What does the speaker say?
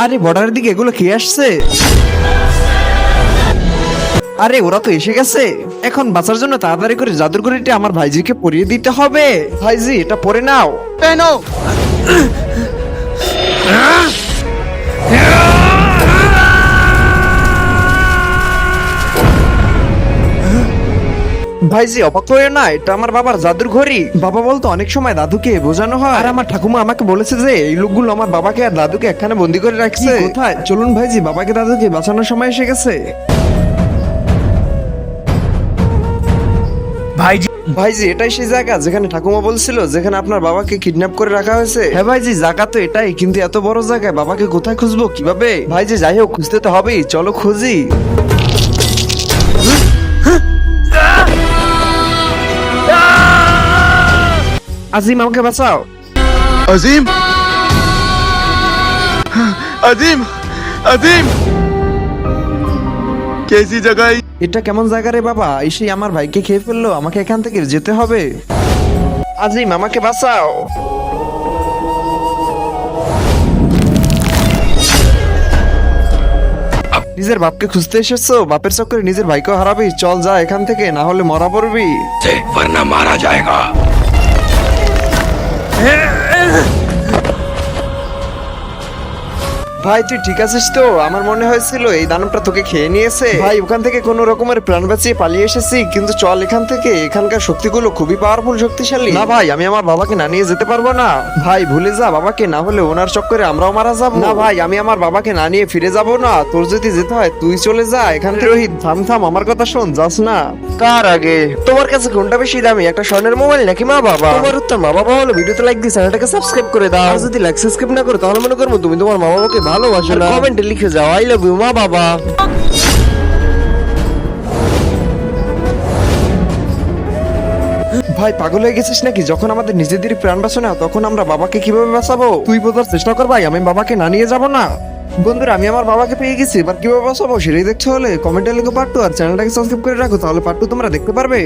আরে বর্ডারের দিকে এগুলো কি আসছে? আরে ওরা তো এসে গেছে। এখন বাঁচার জন্য তাড়াতাড়ি করে জাদুর ঘড়িটা আমার ভাইজিকে পরিয়ে দিতে হবে। ভাইজি এটা পরে নাও। পেনো। ভাইজি অবাক হয়ে না, এটা আমার বাবার জাদুর ঘড়ি। বাবা বলতো অনেক সময় দাদুকে বোঝানো হয়, আর আমার ঠাকুমা আমাকে বলেছে যে এই লোকগুলো আমার বাবাকে আর দাদুকে একখানে বন্দি করে রাখছে। কোথায়? চলুন ভাইজি, বাবাকে দাদুকে বাঁচানোর সময় এসে গেছে। ভাইজি ভাইজি এটাই সেই জায়গা যেখানে ঠাকুমা বলছিল যেখানে আপনার বাবাকে কিডন্যাপ করে রাখা হয়েছে। হ্যাঁ ভাইজি, জায়গা তো এটাই, কিন্তু এত বড় জায়গায় বাবাকে কোথায় খুঁজবো, কিভাবে? ভাইজি যাই হোক, খুঁজতে তো হবেই, চলো খুঁজি। আজিম আমাকে বাঁচাও। আজিম, আজিম, আজিম, कैसी जगह है? এটা কেমন জায়গা রে বাবা? এসে আমার ভাইকে খেয়ে ফেললো, আমাকে এখান থেকে যেতে হবে। আজিম আমাকে বাঁচাও। নিজের বাপকে খুঁজতে এসেছো, বাপের চক্করে নিজের ভাইকেও হারাবি। চল যা এখান থেকে, না হলে মরা পড়বি। वरना मारा जाएगा। ভাই তুই ঠিক আছিস তো? আমার মনে হয়েছিল এই দানবটা তোকে খেয়ে নিয়েছে। ভাই ওখান থেকে কোন রকমের প্রাণ বাঁচিয়ে পালিয়ে এসেছি, কিন্তু চল এখান থেকে। এখানকার শক্তিগুলো খুবই পাওয়ারফুল, শক্তিশালী। না ভাই, আমি আমার বাবাকে না নিয়ে যেতে পারবো না। ভাই ভুলে যা বাবাকে, না হলে ওনার চক্করে আমরাও মারা যাবো। না ভাই, আমি আমার বাবাকে না নিয়ে ফিরে যাব না। তোর যদি যেতে হয় তুই চলে যা এখান থেকে। রোহিত থাম থাম, আমার কথা শোন, যাস না। কার আগে? তোমার কাছে কোনটা বেশি দামি, একটা স্বর্ণের মোবাইল নাকি মা বাবা? তোমার উত্তর মা বাবা হলো। ভিডিওতে লাইক দিয়ে চ্যানেলটাকে সাবস্ক্রাইব করে দাও। আর যদি লাইক সাবস্ক্রাইব না করো তাহলে মনে করবো তুমি তোমার মা বাবাকে ভালোবাসো না। কমেন্টে লিখে যাও আই লাভ ইউ মা বাবা। ভাই পাগল হয়ে গেছিস নাকি? যখন আমাদের নিজেদের প্রাণ বাঁচে না, তখন আমরা বাবাকে কিভাবে বাঁচাবো? তুই বোঝার চেষ্টা কর ভাই, আমি বাবাকে না নিয়ে যাব না। বন্ধুরা আমি আমার বাবাকে পেয়ে গেছি, এবার কিভাবে বাঁচাবো সেটাই দেখতে হলে কমেন্টে লিখে পার্ট 2 আর চ্যানেলটাকে সাবস্ক্রাইব করে রাখো, তাহলে পার্ট 2 তোমরা দেখতে পারবে।